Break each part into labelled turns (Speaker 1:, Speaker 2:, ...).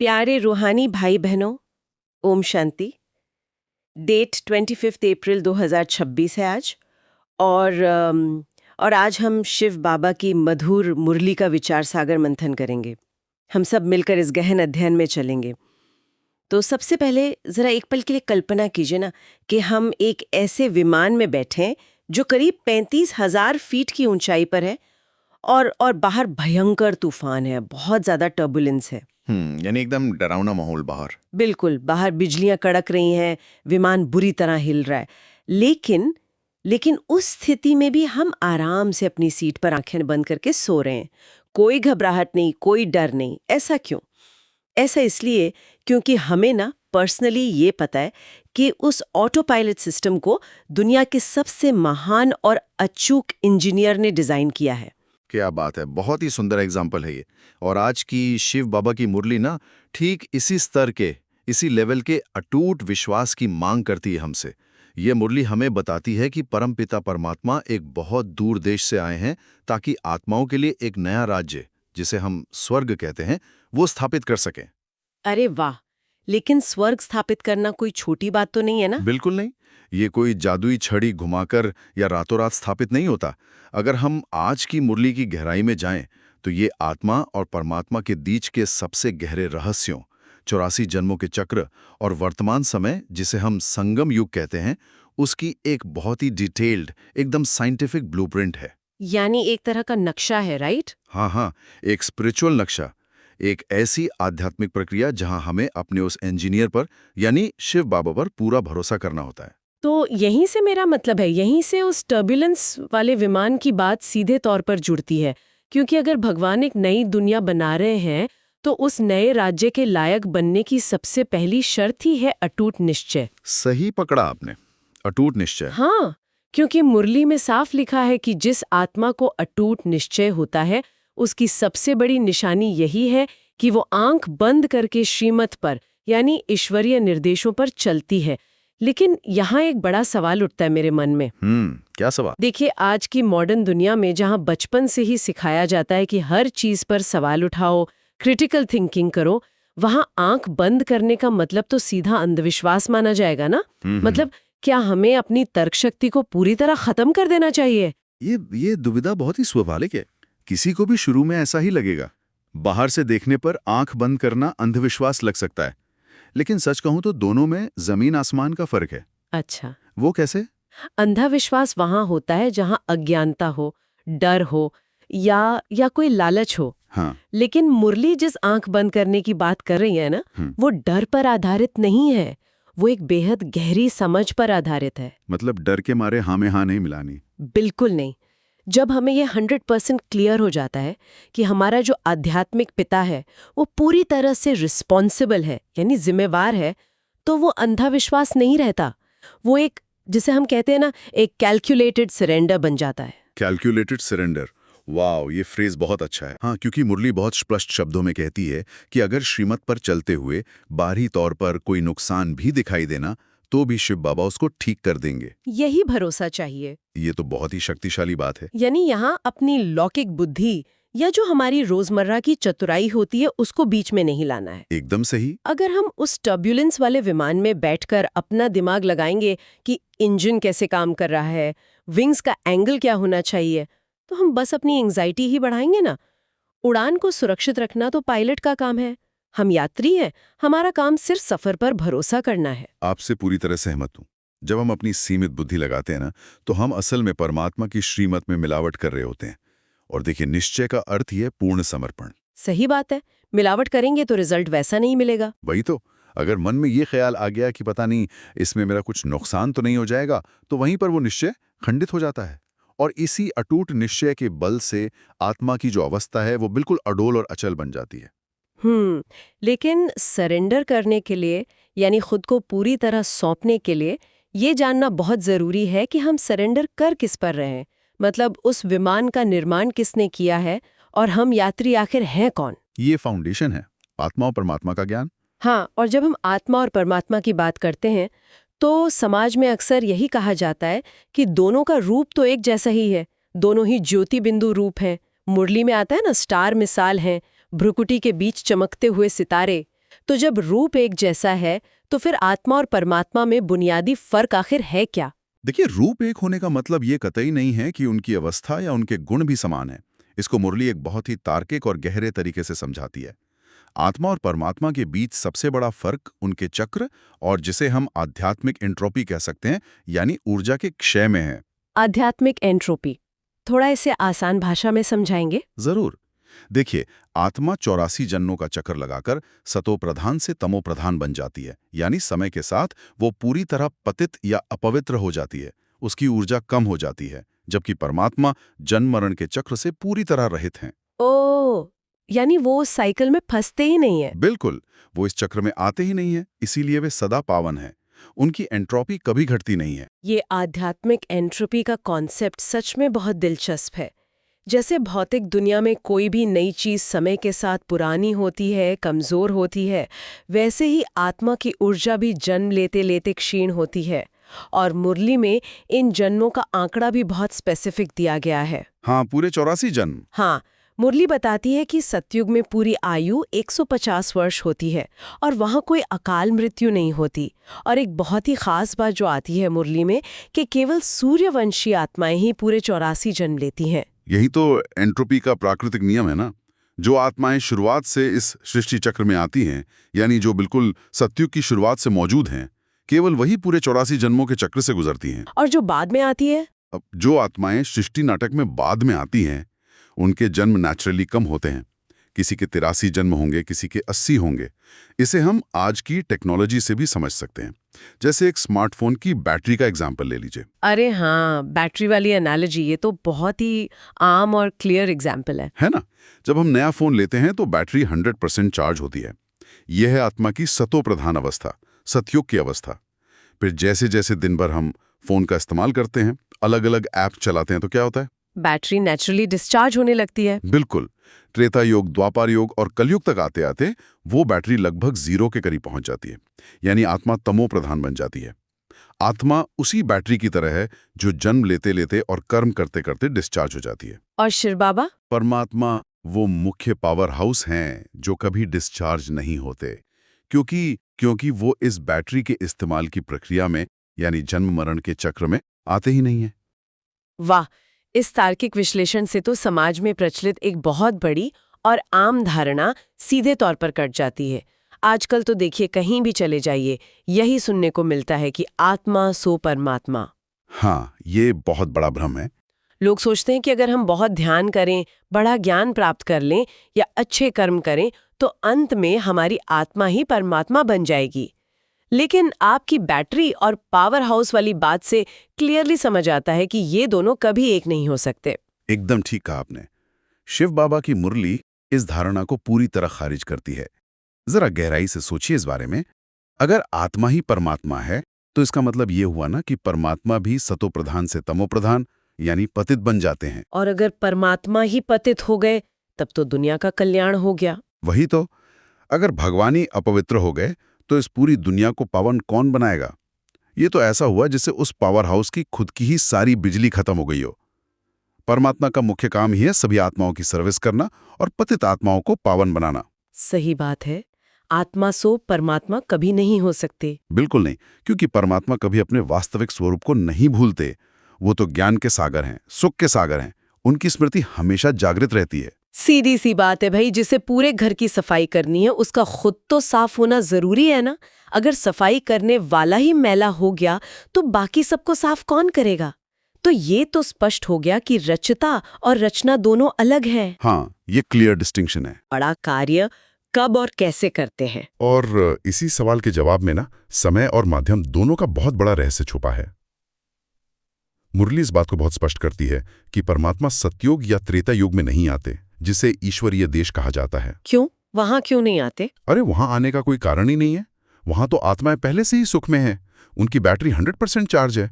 Speaker 1: प्यारे रूहानी भाई बहनों, ओम शांति। डेट 25 अप्रैल 2026 है आज। और आज हम शिव बाबा की मधुर मुरली का विचार सागर मंथन करेंगे। हम सब मिलकर इस गहन अध्ययन में चलेंगे। तो सबसे पहले ज़रा एक पल के लिए कल्पना कीजिए ना कि हम एक ऐसे विमान में बैठे हैं जो करीब 35,000 फीट की ऊंचाई पर है और बाहर भयंकर तूफान है, बहुत ज़्यादा टर्बुलेंस है।
Speaker 2: यानी एकदम डरावना माहौल बाहर।
Speaker 1: बिल्कुल, बाहर बिजलियां कड़क रही हैं, विमान बुरी तरह हिल रहा है। लेकिन उस स्थिति में भी हम आराम से अपनी सीट पर आंखें बंद करके सो रहे हैं। कोई घबराहट नहीं, कोई डर नहीं। ऐसा क्यों? ऐसा इसलिए क्योंकि हमें ना पर्सनली ये पता है कि उस ऑटो पायलट सिस्टम को दुनिया के सबसे महान और अचूक इंजीनियर ने डिजाइन किया है।
Speaker 2: क्या बात है, बहुत ही सुंदर एग्जाम्पल है ये। और आज की शिव बाबा की मुरली ना ठीक इसी स्तर के, इसी लेवल के अटूट विश्वास की मांग करती है हमसे। ये मुरली हमें बताती है कि परमपिता परमात्मा एक बहुत दूर देश से आए हैं ताकि आत्माओं के लिए एक नया राज्य, जिसे हम स्वर्ग कहते हैं, वो स्थापित कर सकें।
Speaker 1: अरे वाह! लेकिन स्वर्ग स्थापित करना कोई छोटी बात तो नहीं है ना?
Speaker 2: बिल्कुल नहीं। ये कोई जादुई छड़ी घुमाकर या रातों रात स्थापित नहीं होता। अगर हम आज की मुरली की गहराई में जाएं, तो ये आत्मा और परमात्मा के बीच के सबसे गहरे रहस्यों, 84 जन्मों के चक्र और वर्तमान समय, जिसे हम संगम युग कहते हैं, उसकी एक बहुत ही डिटेल्ड, एकदम साइंटिफिक ब्लूप्रिंट है।
Speaker 1: यानी एक तरह का नक्शा है, राइट?
Speaker 2: हाँ हाँ, एक स्पिरिचुअल नक्शा, एक ऐसी आध्यात्मिक प्रक्रिया जहां हमें अपने उस इंजीनियर पर, यानी शिव बाबा पर पूरा भरोसा करना होता है।
Speaker 1: तो यहीं से मेरा मतलब है, यहीं से उस टर्बुलेंस वाले विमान की बात सीधे तौर पर जुड़ती है। क्योंकि अगर भगवान एक नई दुनिया बना रहे हैं, तो उस नए राज्य के लायक बनने की सबसे पहली शर्त ही है अटूट निश्चय।
Speaker 2: सही पकड़ा आपने, अटूट निश्चय।
Speaker 1: हाँ, क्योंकि मुरली में साफ लिखा है कि जिस आत्मा को अटूट निश्चय होता है, उसकी सबसे बड़ी निशानी यही है कि वो आंख बंद करके श्रीमत पर, यानी ईश्वरीय निर्देशों पर चलती है। लेकिन यहाँ एक बड़ा सवाल उठता है मेरे मन में।
Speaker 2: क्या सवाल?
Speaker 1: देखिए, आज की मॉडर्न दुनिया में जहाँ बचपन से ही सिखाया जाता है कि हर चीज पर सवाल उठाओ, क्रिटिकल थिंकिंग करो, वहाँ आंख बंद करने का मतलब तो सीधा अंधविश्वास माना जाएगा ना? मतलब क्या हमें अपनी तर्क शक्ति को पूरी तरह खत्म कर देना चाहिए?
Speaker 2: ये दुविधा बहुत ही स्वाभाविक है। किसी को भी शुरू में ऐसा ही लगेगा। बाहर से देखने पर आंख बंद करना अंधविश्वास लग सकता है, लेकिन सच कहूं तो दोनों में जमीन आसमान का फर्क है।
Speaker 1: अच्छा,
Speaker 2: वो कैसे?
Speaker 1: अंधविश्वास वहाँ होता है जहाँ अज्ञानता हो, डर हो या कोई लालच हो।
Speaker 2: हाँ।
Speaker 1: लेकिन मुरली जिस आंख बंद करने की बात कर रही है ना, वो डर पर आधारित नहीं है। वो एक बेहद गहरी समझ पर आधारित है।
Speaker 2: मतलब डर के मारे हाँ में हाँ नहीं मिलानी।
Speaker 1: बिल्कुल नहीं। जब हमें ये 100% क्लियर हो जाता है कि हमारा जो आध्यात्मिक पिता है वो पूरी तरह से रिस्पॉन्सिबल है, यानी जिम्मेवार है, तो वो अंधा विश्वास नहीं रहता। वो एक, जिसे हम कहते हैं ना, एक कैलकुलेटेड सरेंडर बन जाता है।
Speaker 2: कैलकुलेटेड सरेंडर, वाह, ये फ्रेज बहुत अच्छा है। हाँ, क्योंकि मुरली बहुत स्पष्ट शब्दों में कहती है कि अगर श्रीमत पर चलते हुए बाहरी तौर पर कोई नुकसान भी दिखाई देना, तो भी शिव बाबा उसको ठीक कर देंगे।
Speaker 1: यही भरोसा चाहिए।
Speaker 2: ये तो बहुत ही शक्तिशाली बात है।
Speaker 1: यानी यहाँ अपनी लौकिक बुद्धि या जो हमारी रोजमर्रा की चतुराई होती है उसको बीच में नहीं लाना है।
Speaker 2: एकदम सही।
Speaker 1: अगर हम उस टर्बुलेंस वाले विमान में बैठकर अपना दिमाग लगाएंगे कि इंजन कैसे काम कर रहा है, विंग्स का एंगल क्या होना चाहिए, तो हम बस अपनी एंग्जाइटी ही बढ़ाएंगे ना। उड़ान को सुरक्षित रखना तो पायलट का काम है। हम यात्री हैं, हमारा काम सिर्फ सफर पर भरोसा करना है।
Speaker 2: आपसे पूरी तरह सहमत हूँ। जब हम अपनी सीमित बुद्धि लगाते हैं ना, तो हम असल में परमात्मा की श्रीमत में मिलावट कर रहे होते हैं। और देखिए, निश्चय का अर्थ ही है पूर्ण समर्पण।
Speaker 1: सही बात है। मिलावट करेंगे तो रिजल्ट वैसा नहीं मिलेगा।
Speaker 2: वही तो, अगर मन में ये ख्याल आ गया कि पता नहीं इसमें मेरा कुछ नुकसान तो नहीं हो जाएगा, तो वहीं पर वो निश्चय खंडित हो जाता है। और इसी अटूट निश्चय के बल से आत्मा की जो अवस्था है वो बिल्कुल अडोल और अचल बन जाती है।
Speaker 1: लेकिन सरेंडर करने के लिए, यानी खुद को पूरी तरह सौंपने के लिए, ये जानना बहुत जरूरी है कि हम सरेंडर कर किस पर रहे हैं। मतलब उस विमान का निर्माण किसने किया है और हम यात्री आखिर हैं कौन।
Speaker 2: ये फाउंडेशन है, आत्मा और परमात्मा का ज्ञान।
Speaker 1: हाँ, और जब हम आत्मा और परमात्मा की बात करते हैं तो समाज में अक्सर यही कहा जाता है कि दोनों का रूप तो एक जैसा ही है, दोनों ही ज्योति बिंदु रूप हैं। मुरली में आता है ना, स्टार मिसाल हैं, भ्रुकुटी के बीच चमकते हुए सितारे। तो जब रूप एक जैसा है तो फिर आत्मा और परमात्मा में बुनियादी फर्क आखिर है क्या?
Speaker 3: देखिए, रूप एक होने का मतलब ये कतई नहीं है कि उनकी अवस्था या उनके गुण भी समान है। इसको मुरली एक बहुत ही तार्किक और गहरे तरीके से समझाती है। आत्मा और परमात्मा के बीच सबसे बड़ा फर्क उनके चक्र और जिसे हम आध्यात्मिक एंट्रोपी कह सकते हैं, यानी ऊर्जा के क्षय में है।
Speaker 1: आध्यात्मिक एंट्रोपी, थोड़ा इसे आसान भाषा में समझाएंगे?
Speaker 3: जरूर। देखिए, आत्मा 84 जन्मों का चक्कर लगाकर सतोप्रधान से तमोप्रधान बन जाती है, यानी समय के साथ वो पूरी तरह पतित या अपवित्र हो जाती है, उसकी ऊर्जा कम हो जाती है, जबकि परमात्मा जन्म मरण के चक्र से पूरी तरह रहित हैं।
Speaker 1: ओ, यानी वो उस साइकिल में फंसते ही नहीं है।
Speaker 3: बिल्कुल, वो इस चक्र में आते ही नहीं है, इसीलिए वे सदा पावन हैं। उनकी एंट्रोपी कभी घटती नहीं है।
Speaker 1: ये आध्यात्मिक एंट्रोपी का कॉन्सेप्ट सच में बहुत दिलचस्प है। जैसे भौतिक दुनिया में कोई भी नई चीज समय के साथ पुरानी होती है, कमजोर होती है, वैसे ही आत्मा की ऊर्जा भी जन्म लेते लेते क्षीण होती है। और मुरली में इन जन्मों का आंकड़ा भी बहुत स्पेसिफिक दिया गया है।
Speaker 3: हाँ, पूरे 84 जन्म।
Speaker 1: हाँ, मुरली बताती है कि सतयुग में पूरी आयु 150 वर्ष होती है और वहाँ कोई अकाल मृत्यु नहीं होती। और एक बहुत ही खास बात जो आती है मुरली में कि केवल सूर्यवंशी आत्माएं ही पूरे 84 जन्म लेती हैं।
Speaker 3: यही तो एंट्रोपी का प्राकृतिक नियम है ना। जो आत्माएं शुरुआत से इस सृष्टि चक्र में आती हैं, यानी जो बिल्कुल सतयुग की शुरुआत से मौजूद हैं, केवल वही पूरे 84 जन्मों के चक्र से गुजरती हैं।
Speaker 1: और जो बाद में आती है,
Speaker 3: अब जो आत्माएं सृष्टि नाटक में बाद में आती हैं, उनके जन्म नेचुरली कम होते हैं। किसी के 83 जन्म होंगे, किसी के 80 होंगे। इसे हम आज की टेक्नोलॉजी से भी समझ सकते हैं। जैसे एक स्मार्टफोन की बैटरी का एग्जाम्पल ले लीजिए।
Speaker 1: अरे हाँ, बैटरी वाली एनालॉजी, ये तो बहुत ही आम और क्लियर एग्जाम्पल है
Speaker 3: ना? जब हम नया फोन लेते हैं तो बैटरी 100% चार्ज होती है। यह है आत्मा की सतोप्रधान अवस्था, सतयुग की अवस्था। फिर जैसे जैसे दिन भर हम फोन का इस्तेमाल करते हैं, अलग अलग ऐप चलाते हैं, तो क्या होता है?
Speaker 1: बैटरी नेचुरली डिस्चार्ज होने लगती है।
Speaker 3: बिल्कुल। त्रेता युग, द्वापर युग और कलयुग तक आते आते वो बैटरी लगभग 0 के करीब पहुंच जाती है, यानी आत्मा तमो प्रधान बन जाती है। आत्मा उसी बैटरी की तरह है जो जन्म लेते लेते और कर्म करते करते डिस्चार्ज हो जाती है।
Speaker 1: और शिव बाबा?
Speaker 3: परमात्मा वो मुख्य पावर हाउस हैं जो कभी डिस्चार्ज नहीं होते, क्योंकि वो इस बैटरी के इस्तेमाल की प्रक्रिया में, यानी जन्म मरण के चक्र में आते ही नहीं है।
Speaker 1: वाह, इस तार्किक विश्लेषण से तो समाज में प्रचलित एक बहुत बड़ी और आम धारणा सीधे तौर पर कट जाती है। आजकल तो देखिए, कहीं भी चले जाइए, यही सुनने को मिलता है कि आत्मा सो परमात्मा।
Speaker 3: हाँ, ये बहुत बड़ा भ्रम है।
Speaker 1: लोग सोचते हैं कि अगर हम बहुत ध्यान करें, बड़ा ज्ञान प्राप्त कर लें या अच्छे कर्म करें तो अंत में हमारी आत्मा ही परमात्मा बन जाएगी। लेकिन आपकी बैटरी और पावर हाउस वाली बात से क्लियरली समझ आता है कि ये दोनों कभी एक नहीं हो सकते।
Speaker 3: एकदम ठीक कहा आपने। शिव बाबा की मुरली इस धारणा को पूरी तरह खारिज करती है। जरा गहराई से सोचिए इस बारे में। अगर आत्मा ही परमात्मा है तो इसका मतलब ये हुआ ना कि परमात्मा भी सतोप्रधान से तमोप्रधान, यानी पतित बन जाते हैं।
Speaker 1: और अगर परमात्मा ही पतित हो गए तब तो दुनिया का कल्याण हो गया।
Speaker 3: वही तो। अगर भगवान ही अपवित्र हो गए तो इस पूरी दुनिया को पावन कौन बनाएगा? ये तो ऐसा हुआ जिससे उस पावर हाउस की खुद की ही सारी बिजली खत्म हो गई हो। परमात्मा का मुख्य काम ही है सभी आत्माओं की सर्विस करना और पतित आत्माओं को पावन बनाना।
Speaker 1: सही बात है। आत्मा सो परमात्मा कभी नहीं हो सकते।
Speaker 3: बिल्कुल नहीं, क्योंकि परमात्मा कभी अपने वास्तविक स्वरूप को नहीं भूलते। वो तो ज्ञान के सागर हैं, सुख के सागर हैं। उनकी स्मृति हमेशा जागृत रहती है।
Speaker 1: सीधी सी बात है भाई, जिसे पूरे घर की सफाई करनी है उसका खुद तो साफ होना जरूरी है ना। अगर सफाई करने वाला ही मैला हो गया तो बाकी सबको साफ कौन करेगा? तो ये तो स्पष्ट हो गया कि रचता और रचना दोनों अलग हैं।
Speaker 3: हाँ, ये क्लियर डिस्टिंक्शन है।
Speaker 1: बड़ा कार्य कब और कैसे करते हैं?
Speaker 3: और इसी सवाल के जवाब में ना समय और माध्यम दोनों का बहुत बड़ा रहस्य छुपा है। मुरली इस बात को बहुत स्पष्ट करती है कि परमात्मा सतयुग या त्रेता युग में नहीं आते, जिसे ईश्वरीय देश कहा जाता है।
Speaker 1: क्यों? वहां क्यों नहीं आते?
Speaker 3: अरे वहां आने का कोई कारण ही नहीं है। वहां तो आत्माएं पहले से ही सुख में हैं। उनकी बैटरी 100% चार्ज है,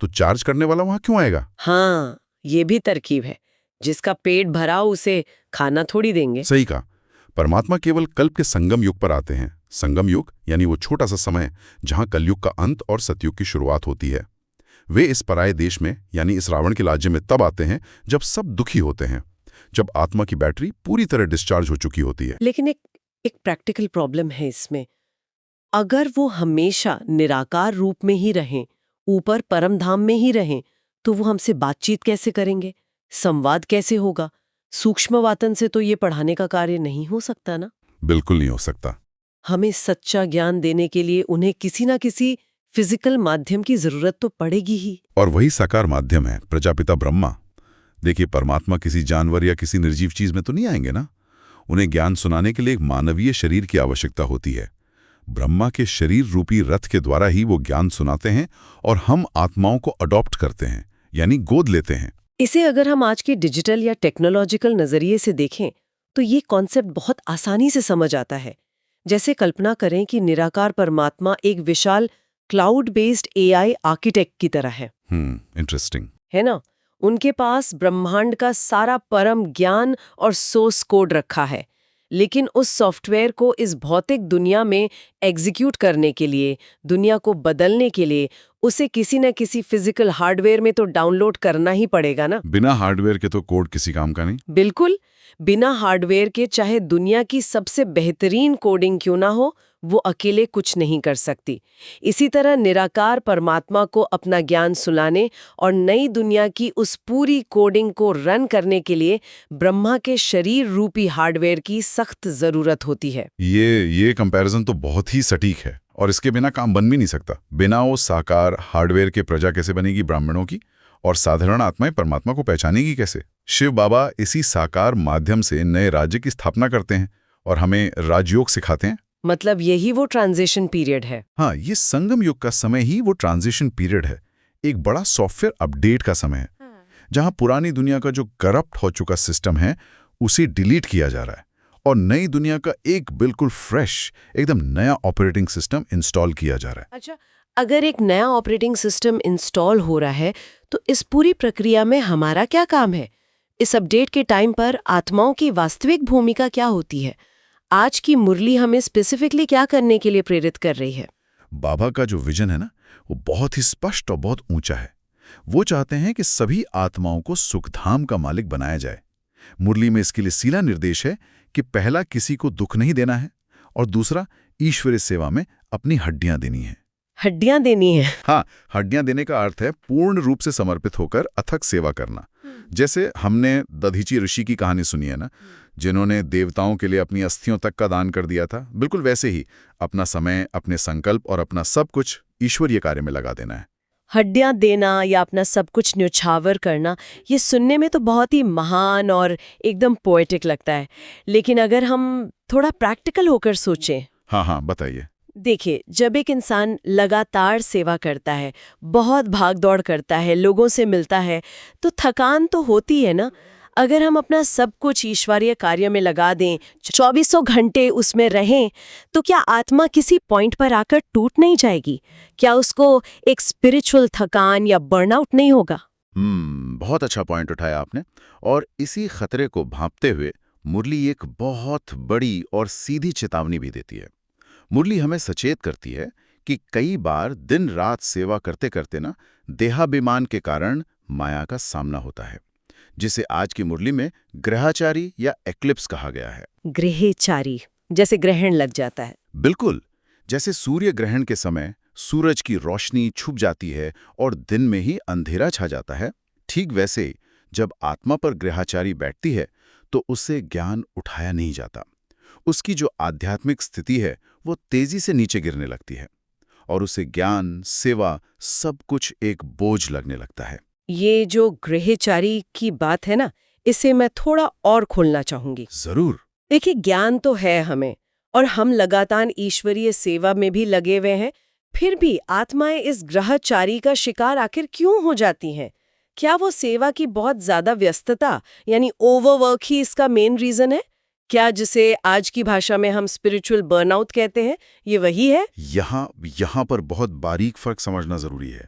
Speaker 3: तो चार्ज करने वाला वहां क्यों आएगा?
Speaker 1: हाँ, ये भी तरकीब है। जिसका पेट भरा उसे खाना थोड़ी देंगे।
Speaker 3: सही कहा। परमात्मा केवल कल्प के संगम युग पर आते हैं। संगम युग यानी वो छोटा सा समय जहां कलयुग का अंत और सतयुग की शुरुआत होती है। वे इस पराये देश में, यानी इस रावण के राज्य में तब आते हैं जब सब दुखी होते हैं, जब आत्मा की बैटरी पूरी तरह डिस्चार्ज हो चुकी होती है।
Speaker 1: लेकिन एक प्रैक्टिकल प्रॉब्लम है इसमें। अगर वो हमेशा निराकार रूप में ही रहें, ऊपर परम धाम में ही रहें, तो वो हमसे बातचीत कैसे करेंगे, संवाद कैसे होगा? सूक्ष्म वातन से तो ये पढ़ाने का कार्य नहीं हो सकता ना।
Speaker 3: बिल्कुल नहीं हो सकता।
Speaker 1: हमें सच्चा ज्ञान देने के लिए उन्हें किसी ना किसी फिजिकल माध्यम की जरूरत तो पड़ेगी ही।
Speaker 3: और वही साकार माध्यम है प्रजापिता ब्रह्मा। देखिए, परमात्मा किसी जानवर या किसी निर्जीव चीज में तो नहीं आएंगे ना। उन्हें ज्ञान सुनाने के लिए एक मानवीय शरीर की आवश्यकता होती है। ब्रह्मा के शरीर रूपी रथ के द्वारा ही वो ज्ञान सुनाते हैं और हम आत्माओं को अडॉप्ट करते हैं, यानी गोद लेते हैं।
Speaker 1: इसे अगर हम आज के डिजिटल या टेक्नोलॉजिकल नजरिए से देखें तो ये कॉन्सेप्ट बहुत आसानी से समझ आता है। जैसे कल्पना करें कि निराकार परमात्मा एक विशाल क्लाउड बेस्ड एआई आर्किटेक्ट की तरह है।
Speaker 3: इंटरेस्टिंग
Speaker 1: है ना? उनके पास ब्रह्मांड का सारा परम ज्ञान और सोर्स कोड रखा है, लेकिन उस सॉफ्टवेयर को इस भौतिक दुनिया में एग्जीक्यूट करने के लिए, दुनिया को बदलने के लिए, उसे किसी न किसी फिजिकल हार्डवेयर में तो डाउनलोड करना ही पड़ेगा ना।
Speaker 3: बिना हार्डवेयर के तो कोड किसी काम का नहीं।
Speaker 1: बिल्कुल, बिना हार्डवेयर के चाहे दुनिया की सबसे बेहतरीन कोडिंग क्यों ना हो, वो अकेले कुछ नहीं कर सकती। इसी तरह निराकार परमात्मा को अपना ज्ञान सुनाने और नई दुनिया की उस पूरी कोडिंग को रन करने के लिए ब्रह्मा के शरीर रूपी हार्डवेयर की सख्त जरूरत होती है।
Speaker 3: ये कंपैरिजन तो बहुत ही सटीक है, और इसके बिना काम बन भी नहीं सकता। बिना वो साकार हार्डवेयर के प्रजा कैसे बनेगी ब्राह्मणों की, और साधारण आत्माएं परमात्मा को पहचानेगी कैसे? शिव बाबा इसी साकार माध्यम से नए राज्य की स्थापना करते हैं और हमें राजयोग सिखाते हैं।
Speaker 1: मतलब यही वो ट्रांजिशन पीरियड है।
Speaker 3: हाँ, ये संगम युग का समय ही वो ट्रांजिशन पीरियड है। एक बड़ा सॉफ्टवेयर अपडेट का समय है, जहां पुरानी दुनिया का जो करप्ट हो चुका सिस्टम है उसे डिलीट किया जा रहा है और नई दुनिया का एक बिल्कुल फ्रेश, एकदम नया ऑपरेटिंग सिस्टम इंस्टॉल किया जा रहा है।
Speaker 1: अच्छा, अगर एक नया ऑपरेटिंग सिस्टम इंस्टॉल हो रहा है तो इस पूरी प्रक्रिया में हमारा क्या काम है? इस अपडेट के टाइम पर आत्माओं की वास्तविक भूमिका क्या होती है? आज की मुरली हमें स्पेसिफिकली क्या करने के लिए प्रेरित कर रही है?
Speaker 3: बाबा का जो विजन है ना, वो बहुत ही स्पष्ट और बहुत ऊंचा है। वो चाहते हैं कि सभी आत्माओं को सुखधाम का मालिक बनाया जाए। मुरली में इसके लिए सीधा निर्देश है कि पहला, किसी को दुख नहीं देना है, और दूसरा, ईश्वरीय सेवा में अपनी हड्डियां देनी है।
Speaker 1: हड्डियां देनी है?
Speaker 3: हाँ, हड्डियां देने का अर्थ है पूर्ण रूप से समर्पित होकर अथक सेवा करना। जैसे हमने दधीची ऋषि की कहानी सुनी है ना, जिन्होंने देवताओं के लिए अपनी अस्थियों तक का दान कर दिया था, बिल्कुल वैसे ही अपना समय, अपने संकल्प और अपना सब कुछ ईश्वरीय कार्य में लगा देना है।
Speaker 1: हड्डियां देना या अपना सब कुछ न्यौछावर करना, ये सुनने में तो बहुत ही महान और एकदम पोएटिक लगता है। लेकिन अगर हम थोड़ा प्रैक्टिकल होकर सोचें।
Speaker 3: हाँ, बताइए।
Speaker 1: देखिए, जब एक इंसान लगातार सेवा करता है, बहुत भाग दौड़ करता है, लोगों से मिलता है, तो थकान तो होती है ना। अगर हम अपना सब कुछ ईश्वरीय कार्य में लगा दें, 2400 घंटे उसमें रहें, तो क्या आत्मा किसी पॉइंट पर आकर टूट नहीं जाएगी? क्या उसको एक स्पिरिचुअल थकान या बर्नआउट नहीं होगा?
Speaker 2: बहुत अच्छा पॉइंट उठाया आपने। और इसी खतरे को भांपते हुए मुरली एक बहुत बड़ी और सीधी चेतावनी भी देती है। मुरली हमें सचेत करती है कि कई बार दिन रात सेवा करते करते ना देहाभिमान के कारण माया का सामना होता है, जिसे आज की मुरली में ग्रहाचारी या एक्लिप्स कहा गया है।
Speaker 1: ग्रहचारी, जैसे ग्रहण लग जाता है।
Speaker 2: बिल्कुल, जैसे सूर्य ग्रहण के समय सूरज की रोशनी छुप जाती है और दिन में ही अंधेरा छा जाता है, ठीक वैसे जब आत्मा पर ग्रहाचारी बैठती है तो उससे ज्ञान उठाया नहीं जाता। उसकी जो आध्यात्मिक स्थिति है वो तेजी से नीचे गिरने लगती है और उसे ज्ञान, सेवा, सब कुछ एक बोझ लगने लगता है।
Speaker 1: ये जो ग्रहचारी की बात है ना, इसे मैं थोड़ा और खोलना चाहूंगी।
Speaker 2: जरूर।
Speaker 1: देखिए, ज्ञान तो है हमें और हम लगातार ईश्वरीय सेवा में भी लगे हुए हैं, फिर भी आत्माएं इस ग्रहचारी का शिकार आखिर क्यों हो जाती हैं? क्या वो सेवा की बहुत ज्यादा व्यस्तता यानी ओवरवर्क ही इसका मेन रीजन है? क्या जिसे आज की भाषा में हम स्पिरिचुअल बर्नआउट कहते हैं, ये वही है?
Speaker 3: यहाँ पर बहुत बारीक फर्क समझना जरूरी है।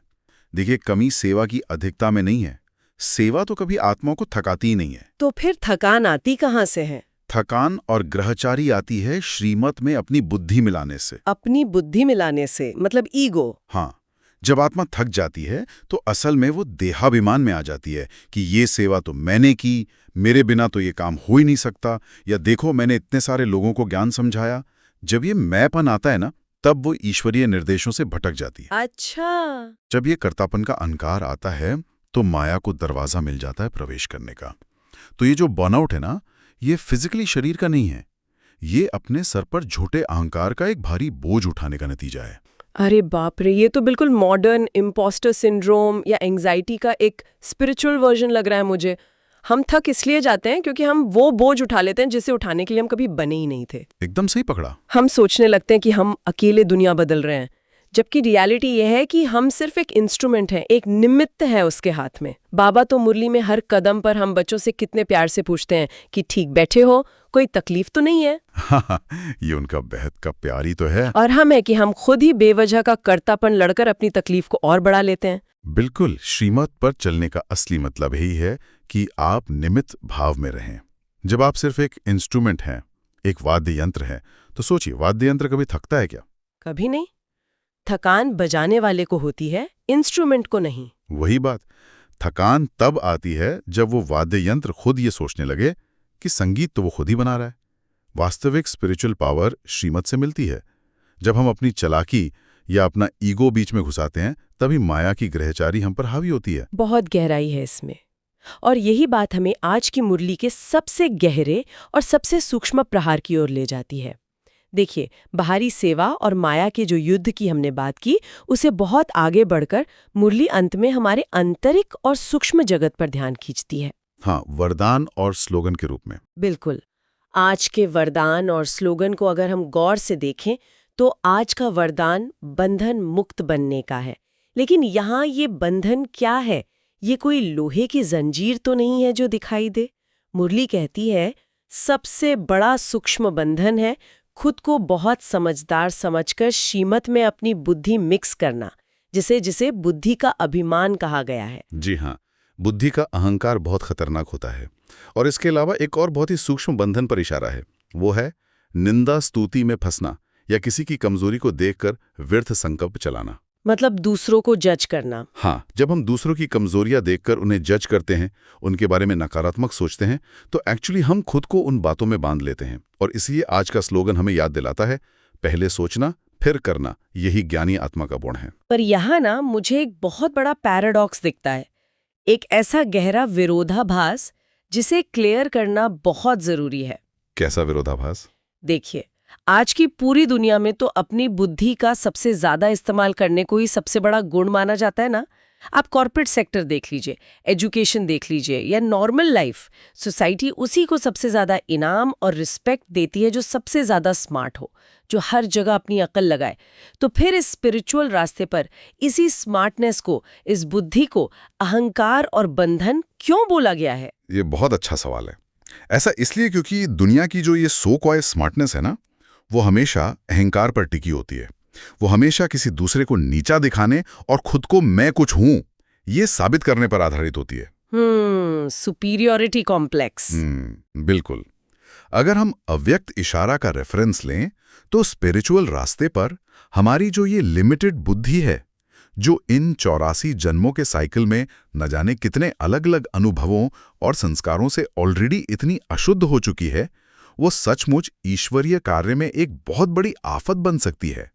Speaker 3: देखिए, कमी सेवा की अधिकता में नहीं है। सेवा तो कभी आत्मा को थकाती ही नहीं है।
Speaker 1: तो फिर थकान आती कहाँ से है?
Speaker 3: थकान और ग्रहचारी आती है श्रीमत में अपनी बुद्धि मिलाने से।
Speaker 1: अपनी बुद्धि मिलाने से मतलब ईगो?
Speaker 3: हाँ, जब आत्मा थक जाती है तो असल में वो देहाभिमान में आ जाती है कि ये सेवा तो मैंने की, मेरे बिना तो ये काम हो ही नहीं सकता, या देखो मैंने इतने सारे लोगों को ज्ञान समझाया। जब ये मैंपन आता है ना, तब वो ईश्वरीय निर्देशों से भटक जाती है।
Speaker 1: अच्छा।
Speaker 3: जब ये कर्तापन का अहंकार आता है तो माया को दरवाजा मिल जाता है प्रवेश करने का। तो ये जो बर्नआउट है ना, ये फिजिकली शरीर का नहीं है, ये अपने सर पर झूठे अहंकार का एक भारी बोझ उठाने का नतीजा है।
Speaker 1: अरे बाप रे, ये तो बिल्कुल मॉडर्न इम्पोस्टर सिंड्रोम या एंजाइटी का एक स्पिरिचुअल वर्जन लग रहा है मुझे। हम थक इसलिए जाते हैं क्योंकि हम वो बोझ उठा लेते हैं जिसे उठाने के लिए हम कभी बने ही नहीं थे।
Speaker 3: एकदम सही पकड़ा।
Speaker 1: हम सोचने लगते हैं कि हम अकेले दुनिया बदल रहे हैं, जबकि रियलिटी ये है कि हम सिर्फ एक इंस्ट्रूमेंट हैं, एक निमित्त है उसके हाथ में। बाबा तो मुरली में हर कदम पर हम बच्चों से कितने प्यार से पूछते हैं कि ठीक बैठे हो, कोई तकलीफ तो नहीं है।
Speaker 3: ये उनका बेहद का प्यार ही तो है।
Speaker 1: और हम है कि हम खुद ही बेवजह का कर्तापन लड़कर अपनी तकलीफ को और बढ़ा लेते हैं।
Speaker 3: बिल्कुल, श्रीमत पर चलने का असली मतलब यही है कि आप निमित्त भाव में रहें। जब आप सिर्फ एक इंस्ट्रूमेंट हैं, एक वाद्य यंत्र है, तो सोचिए वाद्य यंत्र कभी थकता है क्या?
Speaker 1: कभी नहीं। थकान बजाने वाले को होती है, इंस्ट्रूमेंट को नहीं।
Speaker 3: वही बात, थकान तब आती है जब वो वाद्य यंत्र खुद ये सोचने लगे कि संगीत तो वो खुद ही बना रहा है। वास्तविक स्पिरिचुअल पावर श्रीमत से मिलती है। जब हम अपनी चालाकी या अपना ईगो बीच में घुसाते हैं, तभी माया की ग्रहचारी हम पर हावी होती है।
Speaker 1: बहुत गहराई है इसमें, और यही बात हमें आज की मुरली के सबसे गहरे और सबसे सूक्ष्म प्रहार की ओर ले जाती है। देखिए, बाहरी सेवा और माया के जो युद्ध की हमने बात की, उसे बहुत आगे बढ़कर मुरली अंत में हमारे आंतरिक और सूक्ष्म जगत पर ध्यान खींचती है।
Speaker 3: हाँ, वरदान और स्लोगन के रूप में।
Speaker 1: बिल्कुल। आज के वरदान और स्लोगन को अगर हम गौर से देखें तो आज का वरदान बंधन मुक्त बनने का है। लेकिन यहाँ ये बंधन क्या है? ये कोई लोहे की जंजीर तो नहीं है जो दिखाई दे। मुरली कहती है सबसे बड़ा सूक्ष्म बंधन है खुद को बहुत समझदार समझकर श्रीमत में अपनी बुद्धि मिक्स करना, जिसे बुद्धि का अभिमान कहा गया है।
Speaker 3: जी हाँ, बुद्धि का अहंकार बहुत खतरनाक होता है। और इसके अलावा एक और बहुत ही सूक्ष्म बंधन पर इशारा है, वो है निंदा स्तुति में फंसना या किसी की कमजोरी को देखकर व्यर्थ संकल्प चलाना।
Speaker 1: मतलब दूसरों को जज करना।
Speaker 3: हाँ, जब हम दूसरों की कमजोरियां देखकर उन्हें जज करते हैं, उनके बारे में नकारात्मक सोचते हैं, तो एक्चुअली हम खुद को उन बातों में बांध लेते हैं। और इसलिए आज का स्लोगन हमें याद दिलाता है, पहले सोचना फिर करना, यही ज्ञानी आत्मा का गुण है।
Speaker 1: पर यहाँ ना मुझे एक बहुत बड़ा पैराडॉक्स दिखता है, एक ऐसा गहरा विरोधाभास जिसे क्लियर करना बहुत जरूरी है।
Speaker 3: कैसा विरोधाभास?
Speaker 1: देखिए, आज की पूरी दुनिया में तो अपनी बुद्धि का सबसे ज्यादा इस्तेमाल करने को ही सबसे बड़ा गुण माना जाता है ना। आप कॉर्पोरेट सेक्टर देख लीजिए, एजुकेशन देख लीजिए, या नॉर्मल लाइफ, सोसाइटी उसी को सबसे ज्यादा इनाम और रिस्पेक्ट देती है जो सबसे ज्यादा स्मार्ट हो, जो हर जगह अपनी अकल लगाए। तो फिर इस स्पिरिचुअल रास्ते पर इसी स्मार्टनेस को, इस बुद्धि को अहंकार और बंधन क्यों बोला गया है?
Speaker 3: ये बहुत अच्छा सवाल है। ऐसा इसलिए क्योंकि दुनिया की जो ये सो कॉल्ड स्मार्टनेस है ना, वो हमेशा अहंकार पर टिकी होती है। वो हमेशा किसी दूसरे को नीचा दिखाने और खुद को मैं कुछ हूं ये साबित करने पर आधारित होती है।
Speaker 1: Superiority complex.
Speaker 3: बिल्कुल। अगर हम अव्यक्त इशारा का रेफरेंस लें तो स्पिरिचुअल रास्ते पर हमारी जो ये लिमिटेड बुद्धि है, जो इन 84 जन्मों के साइकिल में न जाने कितने अलग अलग अनुभवों और संस्कारों से ऑलरेडी इतनी अशुद्ध हो चुकी है, वो सचमुच ईश्वरीय कार्य में एक बहुत बड़ी आफत बन सकती है।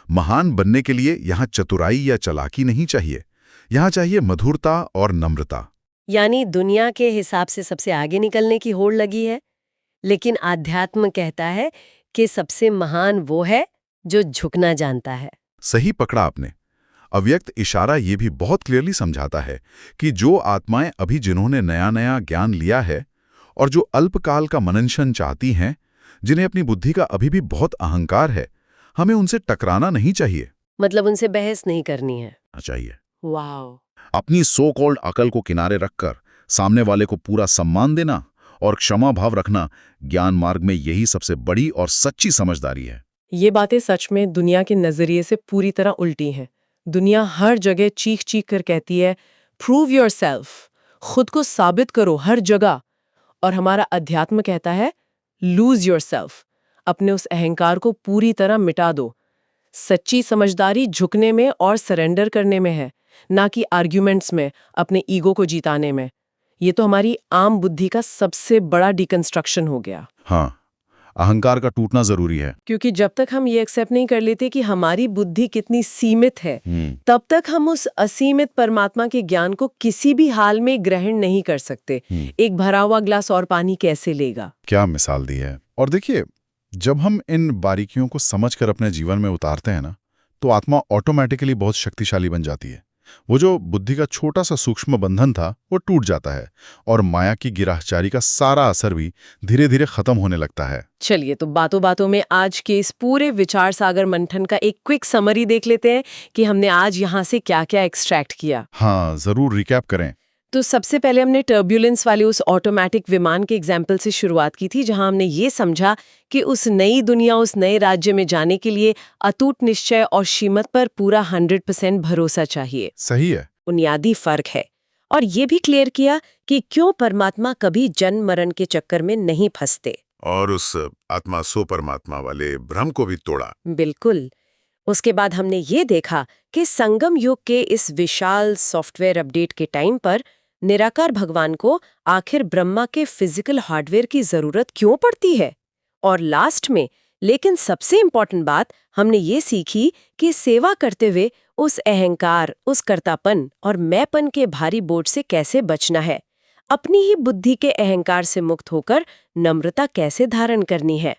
Speaker 3: महान बनने के लिए यहाँ चतुराई या चालाकी नहीं चाहिए, यहाँ चाहिए मधुरता और नम्रता।
Speaker 1: यानी दुनिया के हिसाब से सबसे आगे निकलने की होड़ लगी है, लेकिन आध्यात्म कहता है कि सबसे महान वो है जो झुकना जानता है।
Speaker 3: सही पकड़ा आपने। अव्यक्त इशारा ये भी बहुत क्लियरली समझाता है कि जो आत्माएं अभी जिन्होंने नया नया ज्ञान लिया है और जो अल्पकाल का मननशन चाहती हैं, जिन्हें अपनी बुद्धि का अभी भी बहुत अहंकार है, हमें उनसे टकराना नहीं चाहिए।
Speaker 1: मतलब उनसे बहस नहीं करनी है
Speaker 3: चाहिए।
Speaker 1: वाओ।
Speaker 3: अपनी सो कॉल्ड अकल को किनारे रखकर सामने वाले को पूरा सम्मान देना और क्षमा भाव रखना ज्ञान मार्ग में यही सबसे बड़ी और सच्ची समझदारी है।
Speaker 1: ये बातें सच में दुनिया के नजरिए से पूरी तरह उल्टी हैं। दुनिया हर जगह चीख चीख कर कहती है प्रूव योरसेल्फ, खुद को साबित करो हर जगह। और हमारा अध्यात्म कहता है लूज योरसेल्फ, अपने उस अहंकार को पूरी तरह मिटा दो। सच्ची समझदारी झुकने में और सरेंडर करने में है, ना कि आर्ग्यूमेंट्स में, अपने ईगो को जिताने में। ये तो हमारी आम बुद्धि का सबसे बड़ा डिकंस्ट्रक्शन हो गया।
Speaker 3: हाँ, अहंकार का टूटना जरूरी है।
Speaker 1: क्योंकि जब तक हम ये एक्सेप्ट नहीं कर लेते कि हमारी बुद्धि कितनी सीमित है, तब तक हम उस असीमित परमात्मा के ज्ञान को किसी भी हाल में ग्रहण नहीं कर सकते। एक भरा हुआ ग्लास और पानी कैसे लेगा?
Speaker 3: क्या मिसाल दी है। और देखिए, जब हम इन बारीकियों को समझकर अपने जीवन में उतारते हैं ना, तो आत्मा ऑटोमेटिकली बहुत शक्तिशाली बन जाती है। वो जो बुद्धि का छोटा सा सूक्ष्म बंधन था वो टूट जाता है और माया की गिरहचारी का सारा असर भी धीरे धीरे खत्म होने लगता है।
Speaker 1: चलिए, तो बातों बातों में आज के इस पूरे विचार सागर मंथन का एक क्विक समरी देख लेते हैं कि हमने आज यहाँ से क्या क्या एक्सट्रैक्ट किया।
Speaker 3: हाँ, जरूर रिकैप करें।
Speaker 1: तो सबसे पहले हमने टर्ब्यूलेंस वाले उस ऑटोमेटिक विमान के एग्जाम्पल से शुरुआत की थी, जहां हमने ये समझा कि उस नई दुनिया, उस नए राज्य में जाने के लिए अटूट निश्चय और शीमत पर पूरा 100% भरोसा चाहिए।
Speaker 3: सही है।
Speaker 1: बुनियादी फर्क है। और ये भी क्लियर किया कि क्यों परमात्मा कभी जन्म मरण के चक्कर में नहीं फंसते।
Speaker 4: और उस आत्मा सो परमात्मा वाले भ्रम को भी तोड़ा।
Speaker 1: बिल्कुल। उसके बाद हमने ये देखा कि संगम युग के इस विशाल सॉफ्टवेयर अपडेट के टाइम पर निराकार भगवान को आखिर ब्रह्मा के फिजिकल हार्डवेयर की जरूरत क्यों पड़ती है। और लास्ट में, लेकिन सबसे इम्पोर्टेंट बात, हमने ये सीखी कि सेवा करते हुए उस अहंकार, उस कर्तापन और मैंपन के भारी बोझ से कैसे बचना है, अपनी ही बुद्धि के अहंकार से मुक्त होकर नम्रता कैसे धारण करनी है।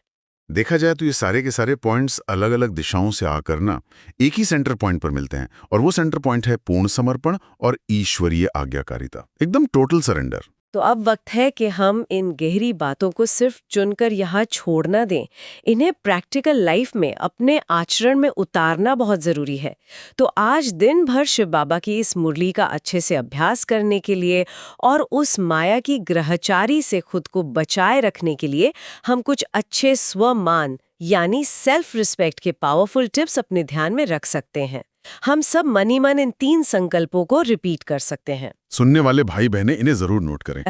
Speaker 4: देखा जाए तो ये सारे के सारे पॉइंट्स अलग अलग दिशाओं से आकर ना एक ही सेंटर पॉइंट पर मिलते हैं, और वो सेंटर पॉइंट है पूर्ण समर्पण और ईश्वरीय आज्ञाकारिता, एकदम टोटल सरेंडर।
Speaker 1: तो अब वक्त है कि हम इन गहरी बातों को सिर्फ चुनकर यहाँ छोड़ ना दें, इन्हें प्रैक्टिकल लाइफ में, अपने आचरण में उतारना बहुत जरूरी है। तो आज दिन भर शिव बाबा की इस मुरली का अच्छे से अभ्यास करने के लिए और उस माया की ग्रहचारी से खुद को बचाए रखने के लिए हम कुछ अच्छे स्वमान यानी सेल्फ रिस्पेक्ट के पावरफुल टिप्स अपने ध्यान में रख सकते हैं। हम सब मनी मन इन 3 संकल्पों को रिपीट कर सकते हैं।
Speaker 4: सुनने वाले भाई बहने इन्हें जरूर नोट करें।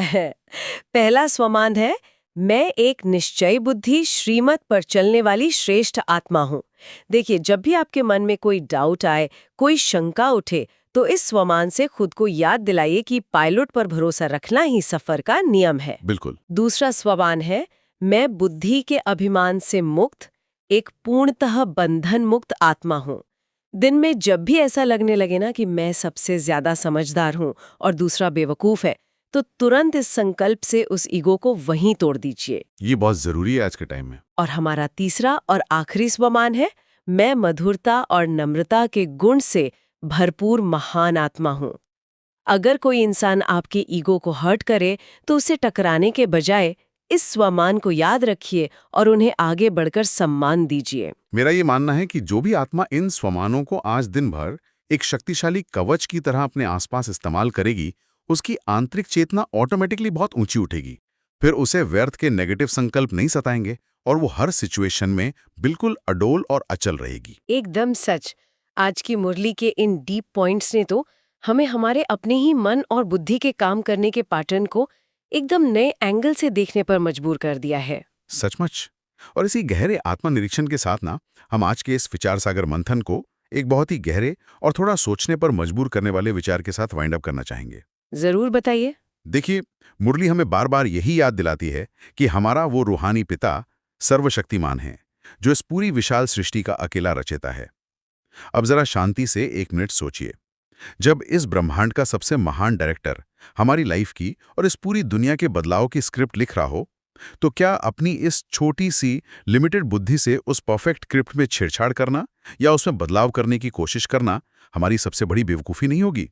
Speaker 1: पहला स्वमान है, मैं एक निश्चय बुद्धि श्रीमत पर चलने वाली श्रेष्ठ आत्मा हूँ। देखिए, जब भी आपके मन में कोई डाउट आए, कोई शंका उठे, तो इस स्वमान से खुद को याद दिलाइए कि पायलट पर भरोसा रखना ही सफर का नियम है।
Speaker 4: बिल्कुल।
Speaker 1: दूसरा स्वमान है, मैं बुद्धि के अभिमान से मुक्त एक पूर्णतः बंधन मुक्त आत्मा हूँ। दिन में जब भी ऐसा लगने लगे ना कि मैं सबसे ज्यादा समझदार हूँ और दूसरा बेवकूफ है, तो तुरंत इस संकल्प से उस ईगो को वहीं तोड़ दीजिए।
Speaker 4: ये बहुत जरूरी है आज के टाइम में।
Speaker 1: और हमारा तीसरा और आखिरी स्वमान है, मैं मधुरता और नम्रता के गुण से भरपूर महान आत्मा हूँ। अगर कोई इंसान आपके ईगो को हर्ट करे, तो उसे टकराने के बजाय इस स्वमान को याद रखिए और उन्हें आगे बढ़कर सम्मान दीजिए।
Speaker 4: मेरा ये मानना है कि जो भी आत्मा इन स्वमानों को आज दिन भर एक शक्तिशाली कवच की तरह अपने आसपास इस्तेमाल करेगी, उसकी आंतरिक चेतना ऑटोमेटिकली बहुत ऊंची उठेगी। फिर उसे व्यर्थ के नेगेटिव संकल्प नहीं सताएंगे और वो हर सिचुएशन में बिल्कुल अडोल और अचल रहेगी।
Speaker 1: एकदम सच। आज की मुरली के इन डीप पॉइंट्स ने तो हमें हमारे अपने ही मन और बुद्धि के काम करने के पैटर्न को एकदम नए एंगल से देखने पर मजबूर कर दिया है।
Speaker 4: सचमुच। और इसी गहरे आत्मनिरीक्षण के साथ ना हम आज के इस विचार सागर मंथन को एक बहुत ही गहरे और थोड़ा सोचने पर मजबूर करने वाले विचार के साथ वाइंड अप करना चाहेंगे।
Speaker 1: जरूर बताइए।
Speaker 4: देखिए, मुरली हमें बार बार यही याद दिलाती है कि हमारा वो रूहानी पिता सर्वशक्तिमान है, जो इस पूरी विशाल सृष्टि का अकेला रचेता है। अब जरा शांति से 1 मिनट सोचिए। जब इस ब्रह्मांड का सबसे महान डायरेक्टर हमारी लाइफ की और इस पूरी दुनिया के बदलाव की स्क्रिप्ट लिख रहा हो, तो क्या अपनी इस छोटी सी लिमिटेड बुद्धि से उस परफेक्ट स्क्रिप्ट में छेड़छाड़ करना या उसमें बदलाव करने की कोशिश करना हमारी सबसे बड़ी बेवकूफ़ी नहीं होगी?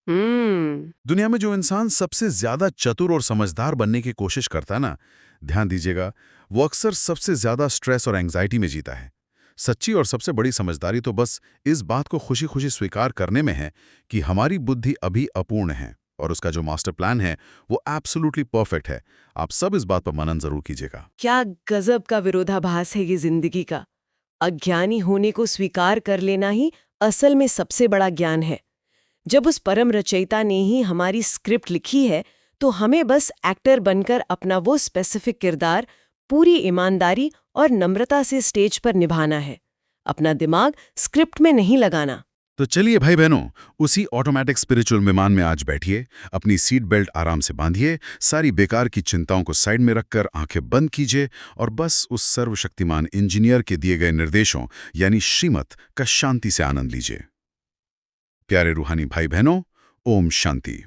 Speaker 4: दुनिया में जो इंसान सबसे ज्यादा चतुर और समझदार बनने की कोशिश करता है ना, ध्यान दीजिएगा, वो अक्सर सबसे ज्यादा स्ट्रेस और एंग्जाइटी में जीता है। सच्ची और सबसे बड़ी समझदारी तो बस इस बात को खुशी खुशी स्वीकार करने में है कि हमारी बुद्धि अभी अपूर्ण है और उसका जो मास्टर प्लान है वो एब्सोल्युटली परफेक्ट है। आप सब इस बात पर मनन जरूर कीजिएगा।
Speaker 1: क्या गजब का विरोधाभास है ये जिंदगी का। अज्ञानी होने को स्वीकार कर लेना ही असल में सबसे बड़ा ज्ञान है। जब उस परम रचयिता ने ही हमारी स्क्रिप्ट लिखी है, तो हमें बस एक्टर बनकर अपना वो स्पेसिफिक किरदार पूरी ईमानदारी और नम्रता से स्टेज पर निभाना है। अपना दिमाग स्क्रिप्ट में नहीं लगाना।
Speaker 4: तो चलिए भाई बहनों, उसी ऑटोमेटिक स्पिरिचुअल विमान में आज बैठिए, अपनी सीट बेल्ट आराम से बांधिए, सारी बेकार की चिंताओं को साइड में रखकर आंखें बंद कीजिए और बस उस सर्वशक्तिमान इंजीनियर के दिए गए निर्देशों यानी श्रीमत का शांति से आनंद लीजिए। प्यारे रूहानी भाई बहनों, ओम शांति।